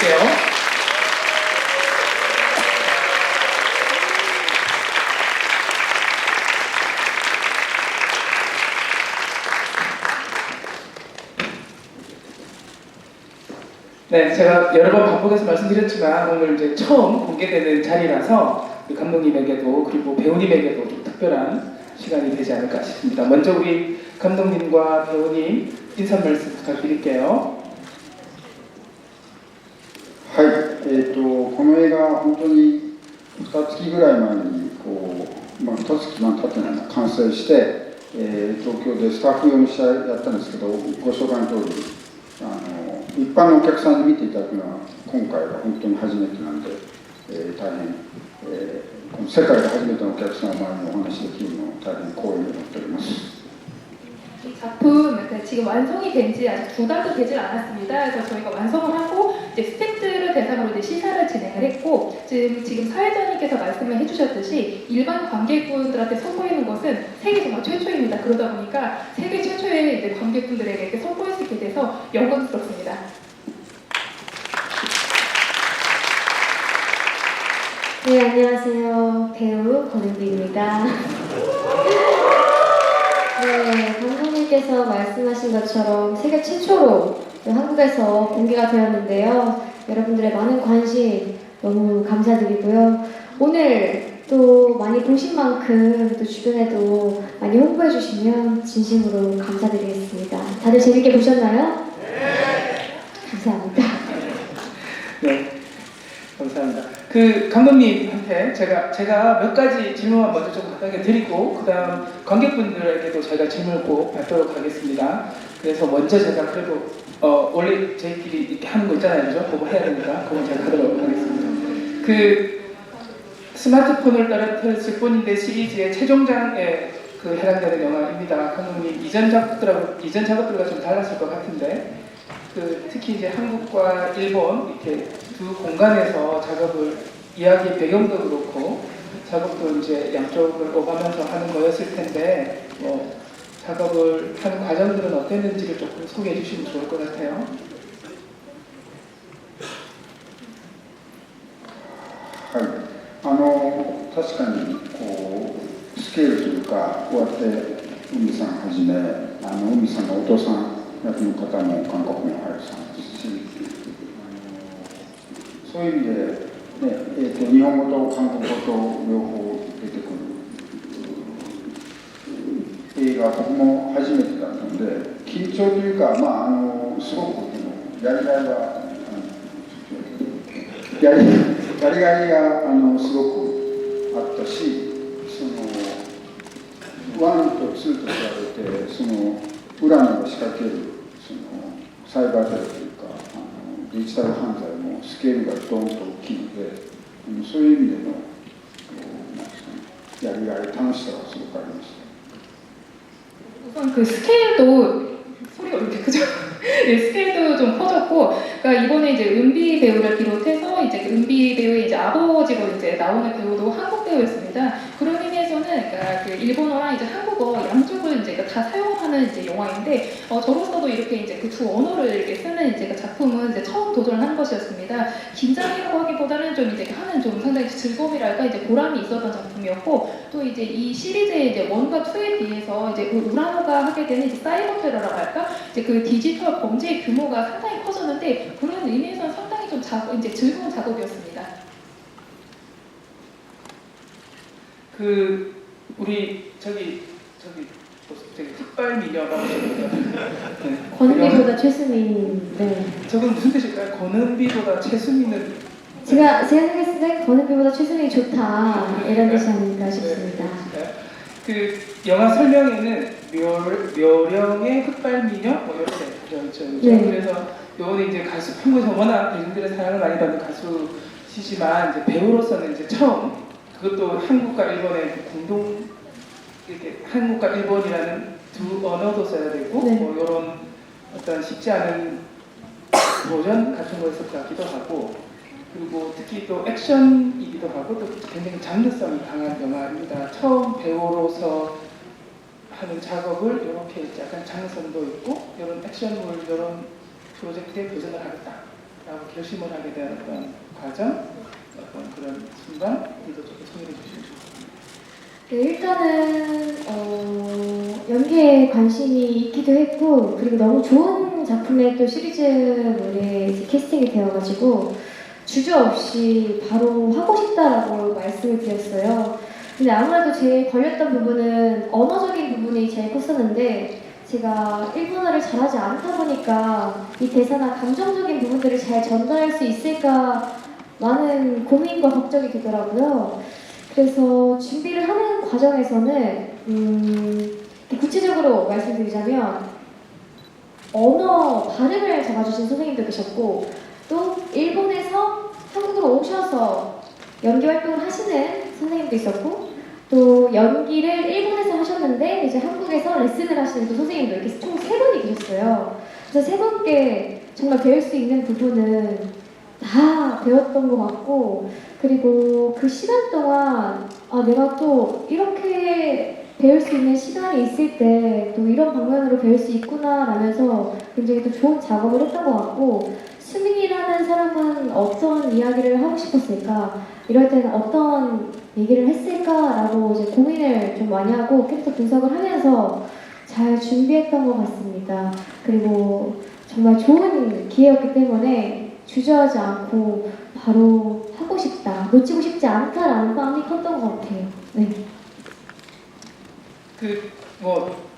부탁드릴게요. 네, 제가 여러 번 반복해서 말씀드렸지만 오늘 이제 처음 공개되는 자리라서 우리 감독님에게도 그리고 배우님에게도 좀 특별한 시간이 되지 않을까 싶습니다. 먼저 우리 감독님과 배우님 인사 말씀 부탁드릴게요. はい、この映画は本当に2月ぐらい前に2月経ってないな完成して、東京でスタッフ用の試合やったんですけど、ご紹介の通り一般のお客さんに見ていただくのは今回が本当に初めてなんで、大変、この世界で初めてのお客さんの前にお話できるのを大変光栄に思っております。 이 작품 지금 완성이 된 지 아직 2달도 되질 않았습니다. 그래서 저희가 완성을 하고 이제 스태프들을 대상으로 이제 시사를 진행을 했고 지금 사회자님께서 말씀을 해주셨듯이 일반 관객분들한테 선보이는 것은 세계 정말 최초입니다. 그러다 보니까 세계 최초의 이제 관객분들에게 이렇게 선보일 수 있게 돼서 영광스럽습니다. 네, 안녕하세요. 배우 권은비입니다. 네, 감독님께서 말씀하신 것처럼 세계 최초로 한국에서 공개가 되었는데요. 여러분들의 많은 관심 너무 감사드리고요. 오늘 또 많이 보신 만큼 또 주변에도 많이 홍보해 주시면 진심으로 감사드리겠습니다. 다들 재밌게 보셨나요? 네. 감사합니다. 네, 감사합니다. 그 감독님한테 제가 몇 가지 질문만 먼저 좀 간단하게 드리고 그다음 관객분들에게도 저희가 질문을 꼭 받도록 하겠습니다. 그래서 먼저 제가 그래도 원래 저희끼리 이렇게 하는 거 있잖아요, 그죠? 그거 해야 되니까 그건 제가 하도록 하겠습니다. 그 스마트폰을 떨어뜨렸을 뿐인데 시리즈의 최종장에 그 해당되는 영화입니다. 감독님 이전 작업들과 좀 달랐을 것 같은데. 특히 이제 한국과 일본 이렇게 두 공간에서 작업을 이야기 배경도 그렇고 작업도 이제 양쪽을 오가면서 하는 거였을 텐데 작업을 하는 과정들은 어땠는지를 조금 소개해 주시면 좋을 것 같아요. はい、確かにスケールというかこうやって海さんはじめ海さんのお父さん役の方も韓国の俳優さんですしそういう意味で、日本語と韓国語と両方出てくる映画僕も初めてだったので緊張というか、すごくやりがいがすごくあったし1と2と比べて裏の仕掛けるサイバーテロというかデジタル犯罪のスケールがドーンと大きいのでそういう意味でのやりがい楽しさがすごくありました。 우선 그 스케일도 소리가 왜 이렇게 크죠? 네, 스케일도 좀 커졌고, 그러니까 이번에 이제 은비 배우를 비롯해서 이제 은비 배우의 이제 아버지로 이제 나오는 배우도 한국 배우였습니다. 그런 의미에서는 그러니까 그 일본어랑 이제 한국어 양쪽을 이제 다 사용하는 이제 영화인데, 저로서도 이렇게 이제 그 두 언어를 이렇게 쓰는 이제 그 작품은 이제 처음 도전한 것이었습니다. 긴장이라고 하기보다는 좀 이제 하는 좀 상당히 즐거움이랄까 이제 보람이 있었던 작품이었고, 또 이제 이 시리즈의 이제 1과 2에 비해서 이제 그 우라노가 하게 되는 이제 사이버 테러라고 할까, 이제 그 디지털 범죄의 규모가 상당히 커졌는데 그런 의미에서는 상당히 좀 이제 즐거운 작업이었습니다. 그 우리 저기 흑발 미녀가 네. 권은비보다 최수민. 네. 저건 무슨 뜻일까요? 권은비보다 최수민은 제가 생각했을 때 권은비보다 최수민이 좋다 이런 뜻이 아닐까 싶습니다. 그 영화 설명에는 묘령의 흑발미녀 뭐 이렇게 그렇죠. 네. 그래서 요번에 이제 가수 한국에서 워낙 대중들의 사랑을 많이 받는 가수시지만 이제 배우로서는 이제 처음 그것도 한국과 일본의 공동 이렇게 한국과 일본이라는 두 언어도 써야 되고 네. 뭐 이런 어떤 쉽지 않은 도전 같은 거였을 것 같기도 하고 그리고 특히 또 액션이기도 하고 또 굉장히 장르성이 강한 영화입니다. 처음 배우로서 하는 작업을 이렇게 약간 장르성도 있고 이런 액션물 이런 프로젝트에 도전을 하겠다 결심을 하게 된 어떤 과정, 어떤 그런 순간 이도 좀 소개해 주시면 좋겠습니다. 네, 일단은 연기에 관심이 있기도 했고 그리고 너무 좋은 작품의 또 시리즈물에 이제 캐스팅이 되어가지고 주저없이 바로 하고 싶다라고 말씀을 드렸어요. 근데 아무래도 제일 걸렸던 부분은 언어적인 부분이 제일 컸었는데 제가 일본어를 잘하지 않다 보니까 이 대사나 감정적인 부분들을 잘 전달할 수 있을까 많은 고민과 걱정이 되더라고요. 그래서 준비를 하는 과정에서는 구체적으로 말씀드리자면 언어 발음을 잡아주신 선생님도 계셨고 또 일본에서 한국으로 오셔서 연기 활동을 하시는 선생님도 있었고 또 연기를 일본에서 하셨는데 이제 한국에서 레슨을 하시는 또 선생님도 이렇게 총 3분이 계셨어요. 그래서 3분께 정말 배울 수 있는 부분은 다 배웠던 것 같고 그리고 그 시간 동안 내가 또 이렇게 배울 수 있는 시간이 있을 때 또 이런 방면으로 배울 수 있구나 라면서 굉장히 또 좋은 작업을 했던 것 같고 수민이라는 사람은 어떤 이야기를 하고 싶었을까 이럴 때는 어떤 얘기를 했을까라고 이제 고민을 좀 많이 하고 캐릭터 분석을 하면서 잘 준비했던 것 같습니다. 그리고 정말 좋은 기회였기 때문에 주저하지 않고 바로 하고 싶다, 놓치고 싶지 않다라는 마음이 컸던 것 같아요. 네.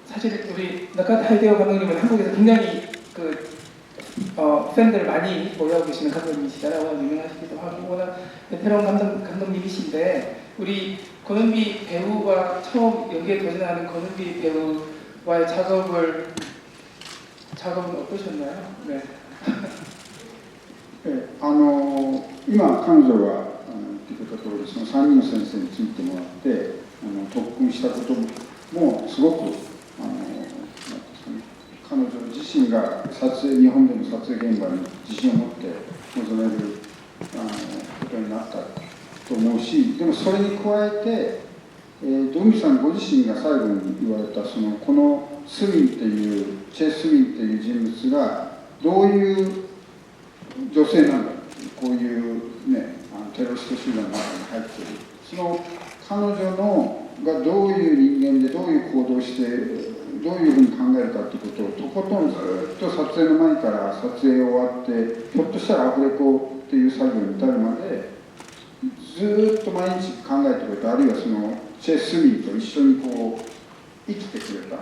사실 우리 나카타 하이데오 감독님은 한국에서 굉장히 팬들 많이 모여오고 계시는 감독님이시잖아요. 워낙 유명하시기도 하고 워낙 베테랑 감독님이신데 우리 권은비 배우와 처음 연기에 도전하는 권은비 배우와의 작업은 어떠셨나요? 네. 今、彼女が言ってた通り、その3人の先生についてもらって、特訓したこともすごく、なんですかね、彼女自身が日本での撮影現場に自信を持って臨めることになったと思うし、でもそれに加えて、海さんご自身が最後に言われた、このスミンっていう、チェ・スミンっていう人物が、どういう女性なんだこういうねテロリスト集団の中に入っているその彼女がどういう人間でどういう行動をしてどういうふうに考えるかということをとことんずっと撮影の前から撮影終わってひょっとしたらアフレコっていう作業に至るまでずっと毎日考えてくれたあるいはそのチェ・スミンと一緒にこう生きてくれた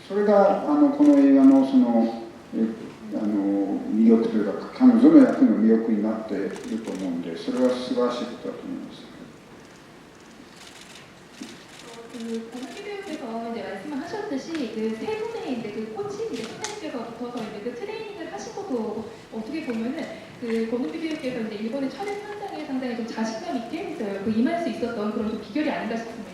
それがこの映画の魅力というか彼女の役の魅力になっていると思うんでそれは素晴らしいことだと思います。 권은비 배우께서 이제 말씀하셨듯이 그 세 분의 이제 그 코치 선생님께서 붙어서 이제 그 트레이닝을 하신 것도 어떻게 보면은 그 권은비 배우께서 이제 일본의 촬영 현장에 상당히 좀 자신감 있게 임할 수 있었던 그런 좀 비결이 아닌가 싶습니다.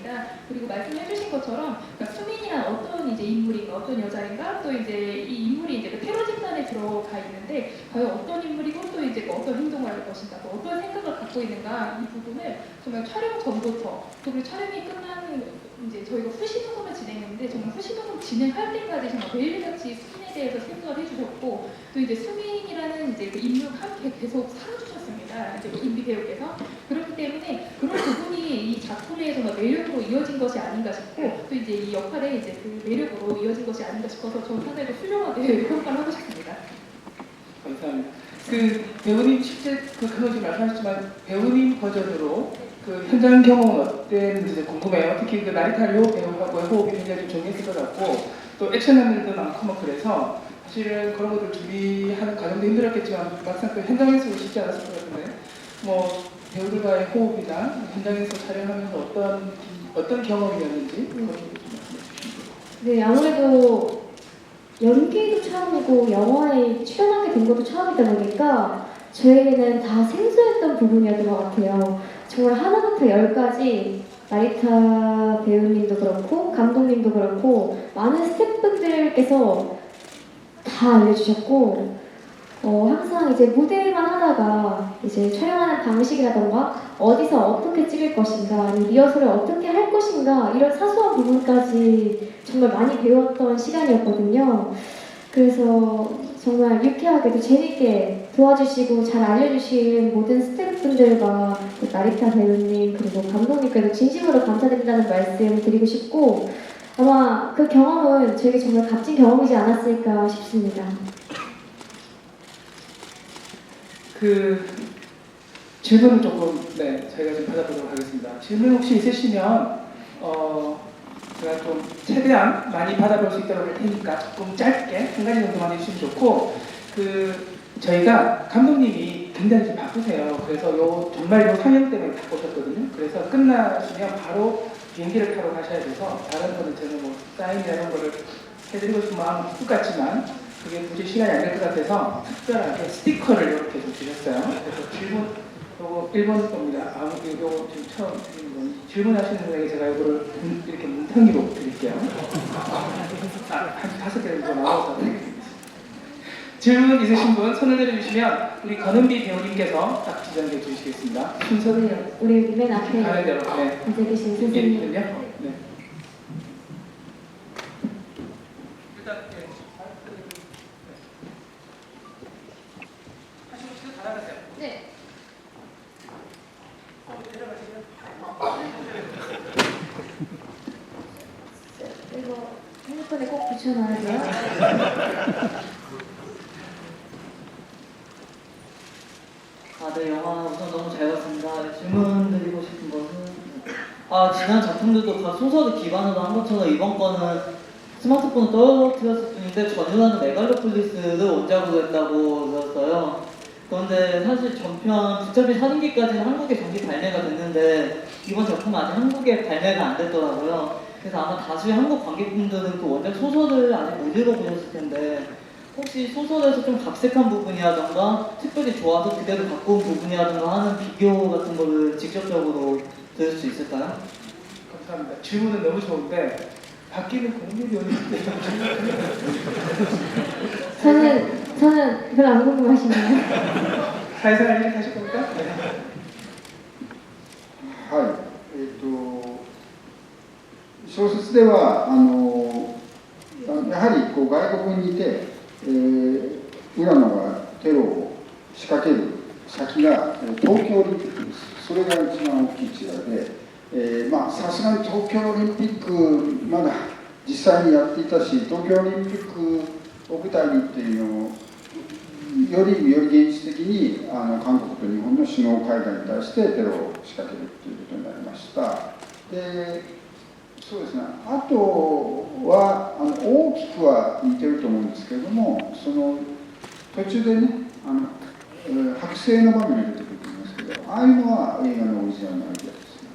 그리고 말씀해주신 것처럼 그러니까 수민이란 어떤 이제 인물인가, 어떤 여자인가, 또 이제 이 인물이 이제 그 테러 집단에 들어가 있는데 과연 어떤 인물이고 또 이제 어떤 행동을 할 것인가, 또 어떤 생각을 갖고 있는가 이 부분을 정말 촬영 전부터 또 그리고 촬영이 끝나는 이제 저희가 후시 녹음을 진행했는데 정말 후시 녹음 진행할 때까지 정말 매일같이 수민에 대해서 생각을 해주셨고 또 이제 수민이라는 이제 그 인물과 함께 계속 살아주셨습니다. 이제 임비 배우께서 그렇기 때문에 그런 부분이 이 작품의 정말 매력으로 이어진 것이 아닌가 싶고 또 이제 이 역할에 이제 그 매력으로 이어진 것이 아닌가 싶어서 저는 상당히 훌륭하게 평가를 하고 싶습니다. 감사합니다. 그 배우님 실제 그건 좀 말씀하셨지만 배우님 버전으로 그 현장 경험은 어땠는지 궁금해요. 특히 그 나리타리오 배우하고의 호흡이 굉장히 좀 정했을 것 같고 또 액션하는 많고 막 그래서 사실은 그런 것들 준비하는 과정도 힘들었겠지만 막상 그 현장에서 쉽지 않았을 것 같은데 뭐 배우들과의 호흡이나 현장에서 촬영하면서 어떤 경험이었는지 그런 좀 말씀해 주시면. 네, 아무래도 연기도 처음이고 영화에 출연하게 된 것도 처음이다 보니까 저에게는 다 생소했던 부분이었던 것 같아요. 정말 하나부터 열까지 나리타 배우님도 그렇고 감독님도 그렇고 많은 스태프분들께서 다 알려주셨고 항상 이제 무대만 하다가 이제 촬영하는 방식이라던가 어디서 어떻게 찍을 것인가 리허설을 어떻게 할 것인가 이런 사소한 부분까지 정말 많이 배웠던 시간이었거든요. 그래서 정말 유쾌하게도 재밌게 도와주시고 잘 알려주신 모든 스태프분들과 또 나리타 배우님 그리고 감독님께도 진심으로 감사드린다는 말씀 드리고 싶고 아마 그 경험은 저에게 정말 값진 경험이지 않았을까 싶습니다. 그 질문을 조금 저희가 좀 받아보도록 하겠습니다. 질문 혹시 있으시면 제가 좀 최대한 많이 받아볼 수 있도록 할 테니까 조금 짧게 한 가지 정도만 해주시면 좋고 저희가 감독님이 굉장히 좀 바쁘세요. 그래서 정말 요 상영 때문에 바쁘셨거든요. 그래서 끝나시면 바로 비행기를 타러 가셔야 돼서 다른 거는 저는 뭐 사인이나 이런 거를 해드리고 싶은 마음은 기쁘 같지만 그게 굳이 시간이 안 될 것 같아서 특별하게 스티커를 이렇게 좀 주셨어요. 그래서 질문, 요거 일본 겁니다. 이거 지금 처음 드리는 건 질문하시는 분에게 제가 이거를 이렇게 뭉텅이로 드릴게요. 한 5개 정도 나와서 드리겠습니다. 질문 있으신 분 손을 내려주시면 우리 권은비 배우님께서 딱 지정해 주시겠습니다. 순서를 네, 우리 맨 앞에 가는 대로. 네. 앉아 계신 선생님. 있군요. 네. 일단 하시고 다 나가세요. 네. 이거 핸드폰에 꼭 붙여놔야 돼요. 네, 영화 우선 너무 잘 봤습니다. 질문 드리고 싶은 것은 지난 작품들도 다 소설을 기반으로 한 것처럼 이번 거는 스마트폰을 떨어뜨렸을 뿐인데 전유라는 메갈로폴리스를 원작으로 했다고 들었어요. 그런데 사실 전편 붙잡힌 살인기까지는 한국에 정식 발매가 됐는데 이번 작품은 아직 한국에 발매가 안 됐더라고요. 그래서 아마 다수의 한국 관객분들은 그 원작 소설을 아직 못 읽어보셨을 텐데 혹시 소설에서 좀 각색한 부분이라던가 특별히 좋아서 그대로 갖고 온 부분이라던가 하는 비교 같은 거를 직접적으로 들을 수 있을까요? 감사합니다. 질문은 너무 좋은데 바뀌는 공률이 어디 저는 별로 안 궁금하시나요? 사회생활 일 하실 겁니까? 네. はい、小説ではやはりこう外国にいて、浦野がテロを仕掛ける先が東京オリンピックです。それが一番大きい違いで、さすがに東京オリンピックまだ実際にやっていたし、東京オリンピックを舞台にっていうのをより現実的に韓国と日本の首脳会談に対してテロを仕掛けるということになりました。で、そうですね、あとは大きくは似てると思うんですけれども、その途中でね剥製の場面が出てくると思いますけど、ああいうのは映画のオリジナルのアイデアですね。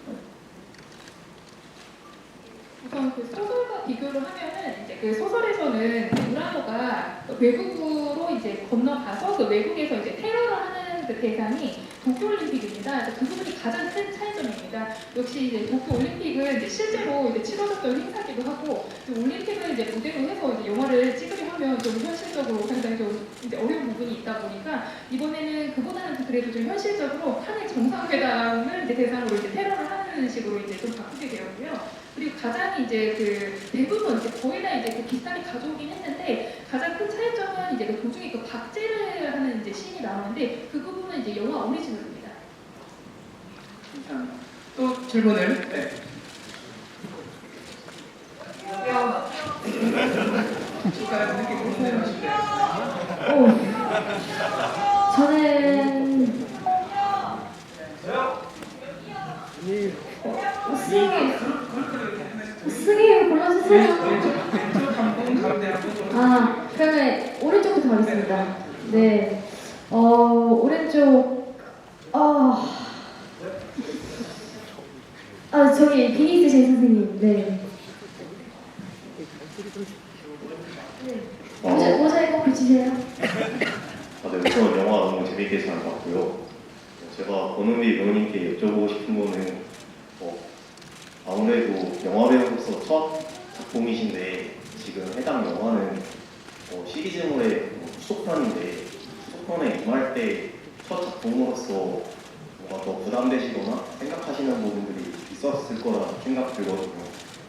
우선 그 소설과 비교를 하면은 이제 그 소설에서는 우라노가 외국으로 이제 건너가서 그 외국에서 이제 테러를 하는 그 대상이 도쿄올림픽입니다. 그래서 그 부분이 가장 큰 차이점입니다. 역시 이제 도쿄올림픽은 이제 실제로 이제 치러졌던 행사기도 하고 올림픽을 이제 무대로 해서 이제 영화를 찍으려 하면 좀 현실적으로 상당히 좀 이제 어려운 부분이 있다 보니까 이번에는 그보다는 그래도 좀 현실적으로 한일 정상회담을 이제 대상으로 이제 테러를 하는 식으로 이제 좀 바꾸게 되었고요. 그리고 가장 이제 그 대부분 이제 거의 다 이제 그 비슷하게 가져오긴 했는데 가장 큰 차이점은 이제 그 도중에 그 박제를 하는 이제 씬이 나오는데 그 부분은 이제 영화 오리지널입니다. 감사합니다. 또 질문을. 네. 숟가락 늦게 보내는 하시고요. 저는 승희 골라주세요. 그러면 오른쪽부터 가겠습니다. 네, 오른쪽, 저기 비니 있으신 선생님, 네. 모자에 꼭 붙이세요. 네, 우선 영화 너무 재밌게 잘 봤고요. 제가 권은비 배우님께 여쭤보고 싶은 거는 아무래도 영화 배우로서 첫 작품이신데 지금 해당 영화는 시리즈물의 후속편인데 후속편에 임할 때 첫 작품으로서 뭔가 더 부담되시거나 생각하시는 부분들이 있었을 거라 생각 들거든요.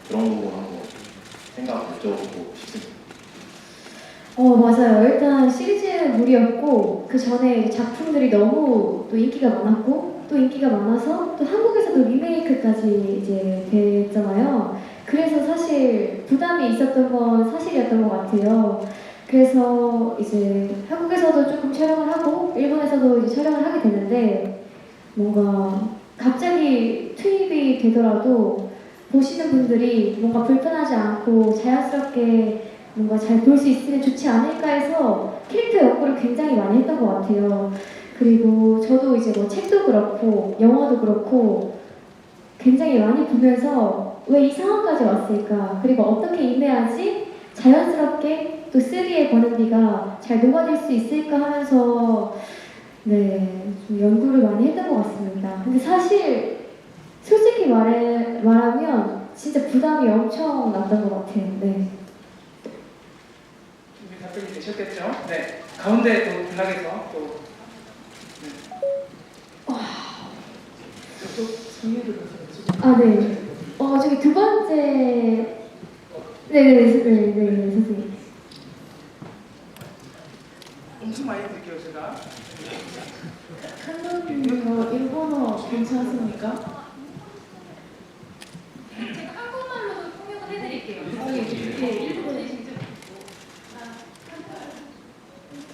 그런 부분 한번 생각 여쭤보고 싶습니다. 맞아요. 일단 시리즈물이었고 그 전에 작품들이 너무 또 인기가 많았고 또 인기가 많아서 또 한국에서도 리메이크까지 이제 됐잖아요. 그래서 사실 부담이 있었던 건 사실이었던 것 같아요. 그래서 이제 한국에서도 조금 촬영을 하고 일본에서도 이제 촬영을 하게 됐는데 뭔가 갑자기 투입이 되더라도 보시는 분들이 뭔가 불편하지 않고 자연스럽게 뭔가 잘 볼 수 있으면 좋지 않을까 해서 캐릭터 연구를 굉장히 많이 했던 것 같아요. 그리고 저도 이제 뭐 책도 그렇고 영화도 그렇고 굉장히 많이 보면서 왜 이 상황까지 왔을까? 그리고 어떻게 임해야지 자연스럽게 또 3D의 버는비가 잘 녹아들 수 있을까 하면서 네, 좀 연구를 많이 했던 것 같습니다. 근데 사실 솔직히 말하면 진짜 부담이 엄청 났던 것 같아요. 네. 준비 답변이 되셨겠죠? 네. 가운데 또 블락에서 또 저쪽 정리를 보세요. 아, 네. 저기 두 번째. 네네, 선생님. 엄청 많이 드릴게요, 제가. 한국어, 일본어 괜찮습니까? 제가 한국말로도 통역을 해드릴게요. 일본에 직접.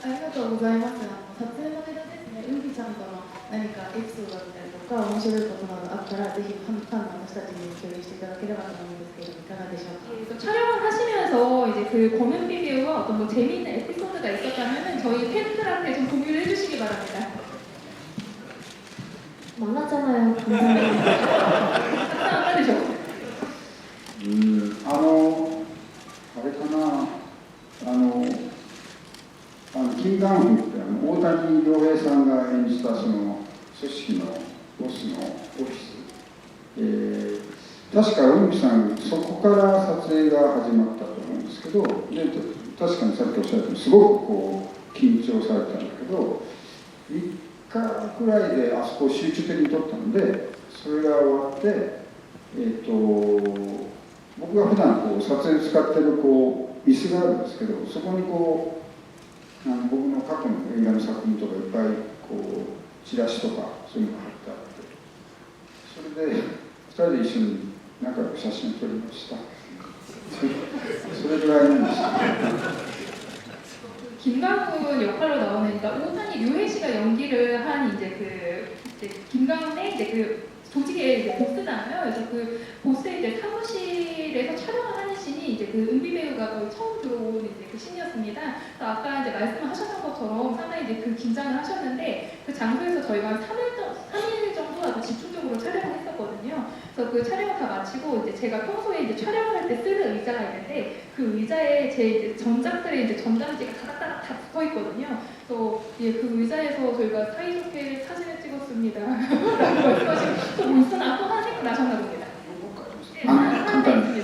ありがとうございます。撮影の間ですね、うみちゃんとの何かエピソードだったりとか、面白いことなどあったら、ぜひファンの私たちに共有していただければと思うんですけれども、いかがでしょうか。 그래서 촬영을 하시면서 이제 그 검은 비디오와 어떤 뭐 재미있는 에피소드가 있었다면 저희 팬들한테 좀 공유를 해주시기 바랍니다. 많았잖아요. 감사합니다. 하나 받으셔. あれかな、金剛君って大谷亮平さんが演じたその組織のボスのオフィス、確か海さんそこから撮影が始まったと思うんですけど、で確かにさっきおっしゃったようにすごくこう緊張されたんだけど、3日くらいであそこを集中的に撮ったので、それが終わって、僕が普段こう撮影で使ってるこう椅子があるんですけど、そこにこう僕の過去の映画の作品とかいっぱいこうチラシとかそういうのが貼ってあって、それで2人で一緒に仲良く写真を撮りました。それぐらいなんです。 김강훈 역할로 나오니까 오타니 류해 씨가 연기를 한 이제 김강훈의 이제 그 조직의 이제 보스잖아요. 그래서 그 보스의 이제 사무실에서 촬영을 하는 씬이 이제 그 은비 배우가 거의 처음 들어온 이제 그 씬이었습니다. 그래서 아까 이제 말씀하셨던 것처럼 상당히 이제 그 긴장을 하셨는데 그 장소에서 저희가 한 3일 정도 아주 집중적으로 촬영을 했었거든요. 그래서 그 촬영을 다 마치고 이제 제가 평소에 이제 촬영을 할 때 쓰는 의자가 있는데 그 의자에 제 이제 전작들의 이제 전단지가 다닥다닥 다 붙어 있거든요. 그래서 예, 그 의자에서 저희가 사이좋게 사진을 찍었습니다. 라고 말씀하시고 뭐 있으나 또 하나 생각나셨나 봅니다. 簡単に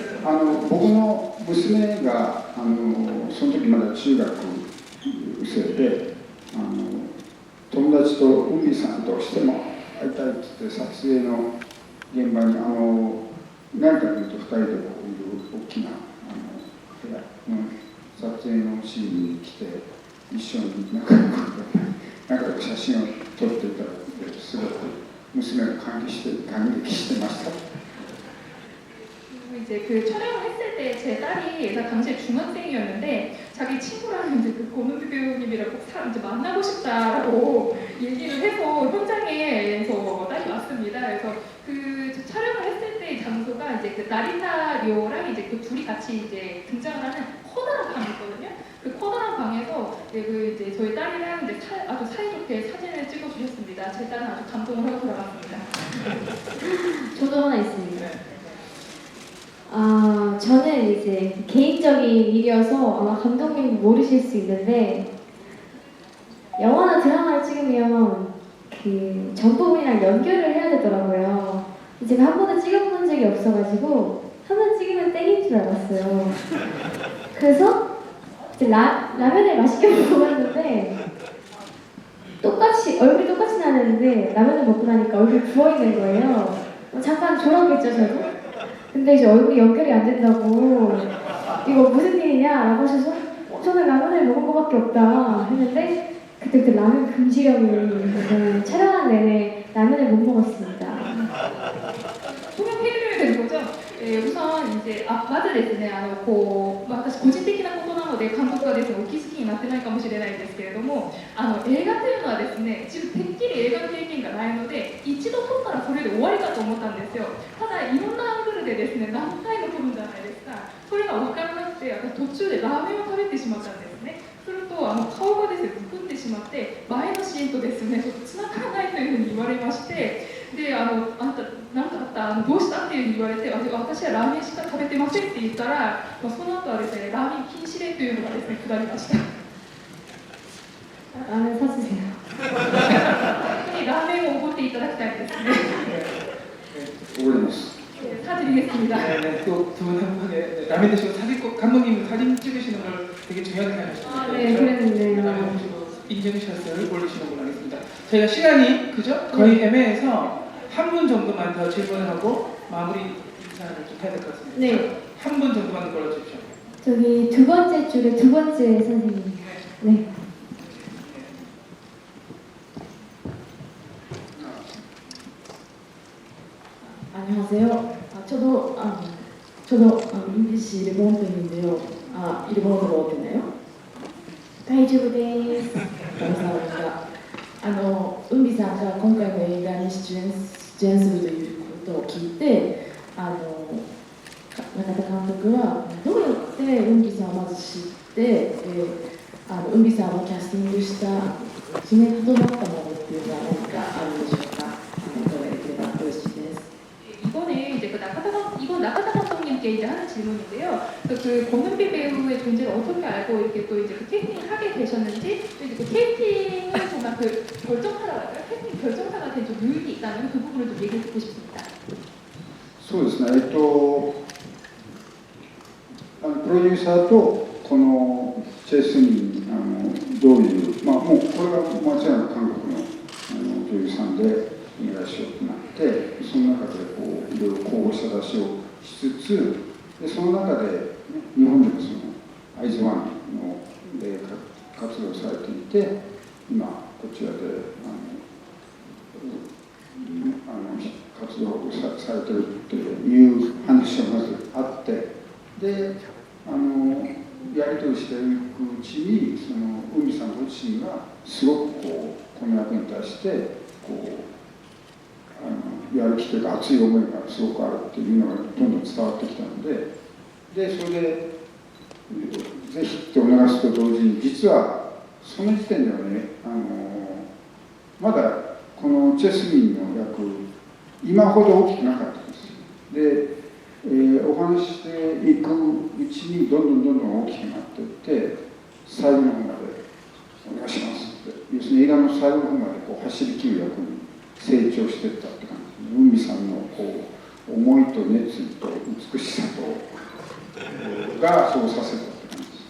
僕の娘がその時まだ中学生で友達と海さんどうしても会いたいって言って撮影の現場に何かというと2人でこういう大きな部屋の撮影のシーンに来て一緒に仲良く写真を撮っていただいてすごく娘が感激してました。 이제 그 촬영을 했을 때 제 딸이 당시에 중학생이었는데 자기 친구랑 이제 그 고문비 배우님이랑 꼭 이제 만나고 싶다라고 얘기를 해서 현장에서 딸이 왔습니다. 그래서 그 촬영을 했을 때 장소가 이제 그 나리타 료랑 이제 그 둘이 같이 이제 등장을 하는 커다란 방이 있거든요. 그 커다란 방에서 이제 저희 딸이랑 이제 아주 사이좋게 사진을 찍어주셨습니다. 제 딸은 아주 감동을 하고 돌아갔습니다. 저도 하나 있습니다. 저는 이제 개인적인 일이어서 아마 감독님 모르실 수 있는데 영화나 드라마를 찍으면 그 전부분이랑 연결을 해야 되더라고요. 제가 한 번도 찍어본 적이 없어가지고 한 번 찍으면 땡인 줄 알았어요. 그래서 이제 라면을 맛있게 먹어봤는데 얼굴이 똑같이 나는데 라면을 먹고 나니까 얼굴이 부어있는 거예요. 잠깐 졸았겠죠 저도? 근데 이제 얼굴이 연결이 안 된다고 이거 무슨 일이냐 라고 하셔서 저는 라면을 먹은 것밖에 없다 했는데 그때부터 라면 금지령을 촬영한 내내 라면을 못 먹었습니다. 소개해드려야 되는 거죠? 우선 이제まずですね、私個人的なことなので監督はですねお気づきになってないかもしれないんですけれども、映画というのはですね、てっきり映画の経験がないので一度撮ったらそれで終わりかと思ったんですよ。ただいろんなアングルでですね何回も撮るんじゃないですか。それが分からなくて私途中でラーメンを食べてしまったんですね。すると顔がですねむくんでしまって前のシーンとですねちょっとつながらないというふうに言われまして。であんた何かあったどうしたっていうふうに言われて私はラーメンしか食べてませんって言ったら、その後はですねラーメン禁止令というのがですね下りました。라면 사주세요. 本当にラーメンをおごっていただきたいですね。おごります。 사드리겠습니다. 네, 또 두 분 한 번에 라면 드시고 사진 꼭 감독님 사진 찍으시는 걸 되게 중요하게 생각하시는 네, 그랬는데요. 라면 드시고 인증샷을 올리시는 걸로 하겠습니다. 저희가 시간이 그죠? 거의 애매해서 한 분 정도만 더 질문을 하고 마무리 인사를 좀 해야 될 것 같습니다. 네. 한 분 정도만 골라주십시오. 저기 두 번째 줄에 두 번째 선생님. 네. 안녕하세요. 저도 MBC 일본 팬인데요. 일본어로 되나요? 大丈夫です。 감사합니다. 은비さんが今回の映画に出演するということを聞いて、中田監督はどうやって은비さんをまず知って、은비さんをキャスティングした決めとなったものっていうのは何かあるんでしょうか。伺えればよろしいです。 이번에 이제 이건 나카타 감독님께 이제 하는 질문인데요. 그 권은비 배우의 존재를 어떻게 알고 이렇게 또 이제 그 캐스팅을 하게 되셨는지, 또 이제 그 캐스팅을 정말 그 결정사라고 할까요? 캐스팅 결정사가 된 좀 요인이 있다면 그 부분을 좀 얘기해 듣고 싶습니다. そうですね、プロデューサーとこのチェスにどういう、もうこれは間違いなく韓国の女優さんでお願いしようとなって、その中でこういろいろ候補者出しをしつつ、でその中で、ね、日本でもそのアイズワンので活動されていて、今こちらで活動されてるっていう話がまずあって、でやり取りしていくうちにその海さんご自身がすごくこの役に対してやる気というか熱い思いがすごくあるっていうのがどんどん伝わってきたので、それでぜひってお願いすると同時に、実はその時点ではねまだこのチェスミンの役今ほど大きくなかったんです。でお話ししていくうちにどんどん大きくなっていって、最後の方までお願いしますって、要するに映画の最後の方まで走り切る役に成長していったって感じ。海さんの思いと熱意と美しさとがそうさせたって感じです。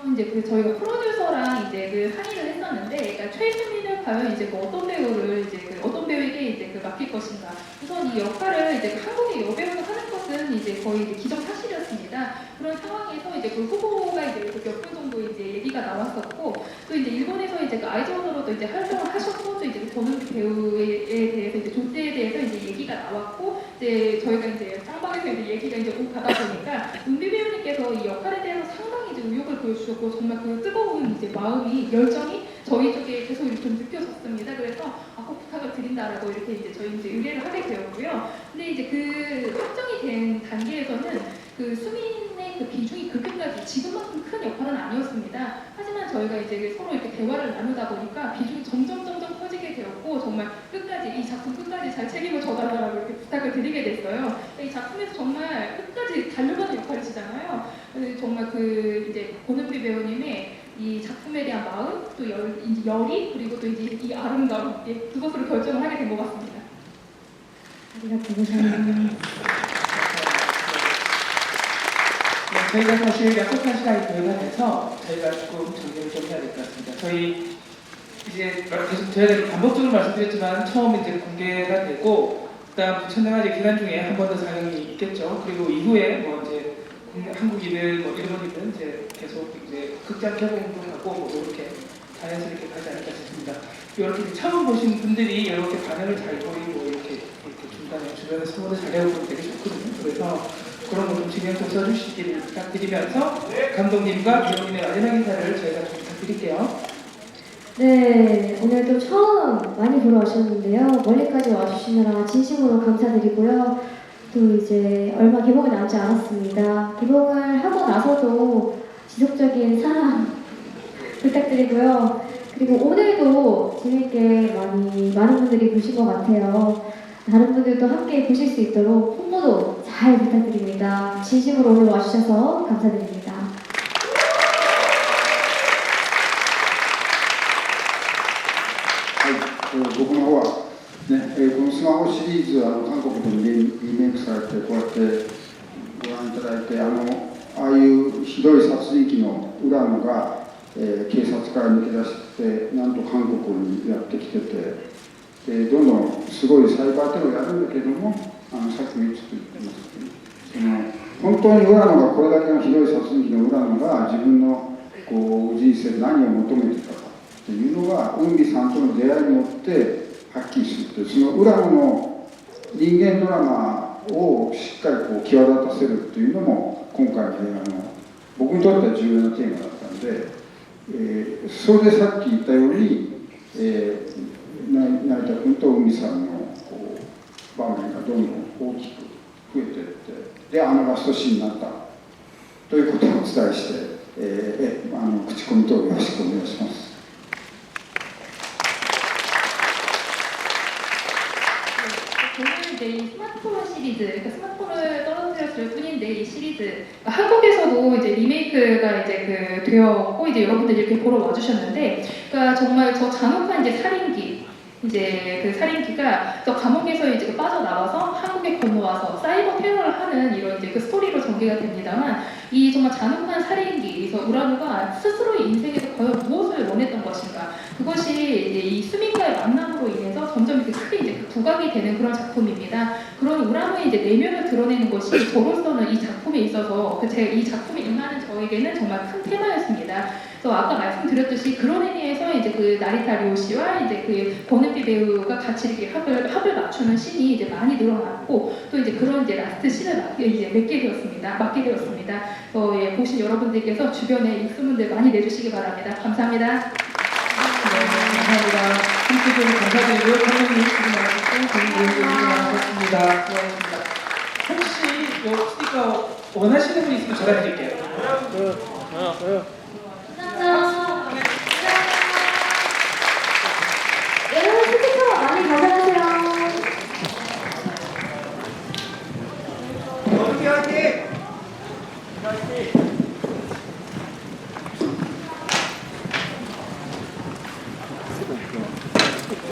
이제 그 저희가 프로듀서랑 이제 그 항의를 했었는데, 그러니까 최수민을 과연 이제 그 어떤 배우를 이제 그 어떤 배우에게 이제 그 맡길 것인가. 우선 이 역할을 이제 그 한국의 여배우가 하는 것은 이제 거의 이제 기정사실이었습니다. 그런 상황에서 이제 그 후보가 이제 몇 분 정도 이제 얘기가 나왔었고, 또 이제 일본에서 이제 그 아이즈원으로도 이제 활동을 하셨고, 또 이제 그 권은비 배우에 대해서 이제 존재에 대해서 이제 얘기가 나왔고, 이제 저희가 이제 쌍방에서 이제 얘기가 이제 곧 가다 보니까 은비 배우님께서 이 역할에 대해서 상당히 이제 의욕을 보여주셨고, 정말 그 뜨거운 이제 마음이 열정이 저희 쪽에 계속 이렇게 좀 느껴졌습니다. 그래서 꼭 부탁을 드린다라고 이렇게 이제 저희 이제 의뢰를 하게 되었고요. 근데 이제 그 확정이 된 단계에서는 그 수민의 그 비중이 그렇게까지 지금만큼 큰 역할은 아니었습니다. 하지만 저희가 이제 서로 이렇게 대화를 나누다 보니까 비중이 점점 커지게 되었고, 정말 끝까지 이 작품 끝까지 잘 책임을 져달라고 이렇게 부탁을 드리게 됐어요. 이 작품에서 정말 끝까지 달려가는 역할이시잖아요. 정말 그 이제 권은비 배우님의 이 작품에 대한 마음, 또 열의, 그리고 또 이제 이 아름다움, 그것으로 결정을 하게 된 것 같습니다. 저희가 사실 약속한 시간이 거의 돼서 저희가 조금 정리를 좀 해야 될 것 같습니다. 저희 이제 계속 저희가 반복적으로 말씀드렸지만 처음 이제 공개가 되고, 그다음 부천영화제 기간 중에 한 번 더 상영이 있겠죠. 그리고 이후에 뭐 이제 한국인은 뭐 일본이든 이제 계속 이제 극장 개봉도 하고 뭐 이렇게 자연스럽게 가지 않을까 싶습니다. 이렇게 처음 보신 분들이 이렇게 반응을 잘 보이고 이렇게 중간에 주변에 소문을 잘 내고 되게 좋거든요. 그래서 그런 거 좀 신경 좀 써주시기를 부탁드리면서 감독님과 배우님의 마지막 인사를 저희가 좀 부탁드릴게요. 네, 오늘도 처음 많이 보러 오셨는데요. 멀리까지 와주시느라 진심으로 감사드리고요. 또 이제 얼마 개봉이 남지 않았습니다. 개봉을 하고 나서도 지속적인 사랑 부탁드리고요. 그리고 오늘도 재밌게 많은 분들이 보신 것 같아요. 다른 분들도 함께 보실 수 있도록 홍보도 잘 부탁드립니다. 진심으로 오늘 와주셔서 감사드립니다. 僕の方は、ねこのスマホシリーズ韓国でリメイクされてこうやってご覧いただいてああいうひどい殺人鬼の浦野が、警察から抜け出してなんと韓国にやってきててでどんどんすごいサイバーテロをやるんだけどもさっきも言ってますけど本当に浦野がこれだけのひどい殺人鬼の浦野が自分のこう人生で何を求めていたかっていうのがウンビさんとの出会いによってはっきりするというその浦野の人間ドラマをしっかりこう際立たせるっていうのも今回の映画の僕にとっては重要なテーマだったので、それでさっき言ったように、成田君と海さんのこう場面がどんどん大きく増えていってでラストシーンになったということをお伝えして、口コミ等よろしくお願いします。 저는 이제 이 스마트폰 시리즈, 그러니까 스마트폰을 떨어뜨렸을 뿐인데 이 시리즈 한국에서도 이제 리메이크가 이제 되었고 이제 여러분들이 이렇게 보러 와주셨는데, 그러니까 정말 저 잔혹한 이제 살인기, 이제 그 살인기가 저 감옥에서 이제 빠져나와서 한국에 건너와서 사이버 테러를 하는 이런 이제 그 스토리로 전개가 됩니다만, 이 정말 잔혹한 살인기, 그래서 우라노가 스스로의 인생에서 과연 무엇을 원했던 것인가, 그것이 이제 이 수민과의 만남으로 인해서 점점 이렇게 크게 이제 부각이 되는 그런 작품입니다. 그런 우라노의 이제 내면을 드러내는 것이 저로서는 이 작품에 있어서 이 작품에 임하는 저에게는 정말 큰 테마였습니다. 그래서 아까 말씀드렸듯이 그런 의미에서 이제 그 나리타 료 씨와 이제 그 버는비 배우가 같이 이렇게 합을 맞추는 씬이 이제 많이 늘어났고 또 이제 그런 이제 라스트 씬을 맡게 되었습니다. 그래서 보신 여러분들께서 주변에 입소문들 많이 내주시기 바랍니다. 감사합니다. 네, 감사합니다. 함께 감사드리고요. 감독님 지금 나와주시고 저희 모두 나와주셨습니다. 수고하셨습니다. 혹시 요 스티커 원하시는 분 있으면 전화 드릴게요. 여러분 스티커 많이 가져가세요.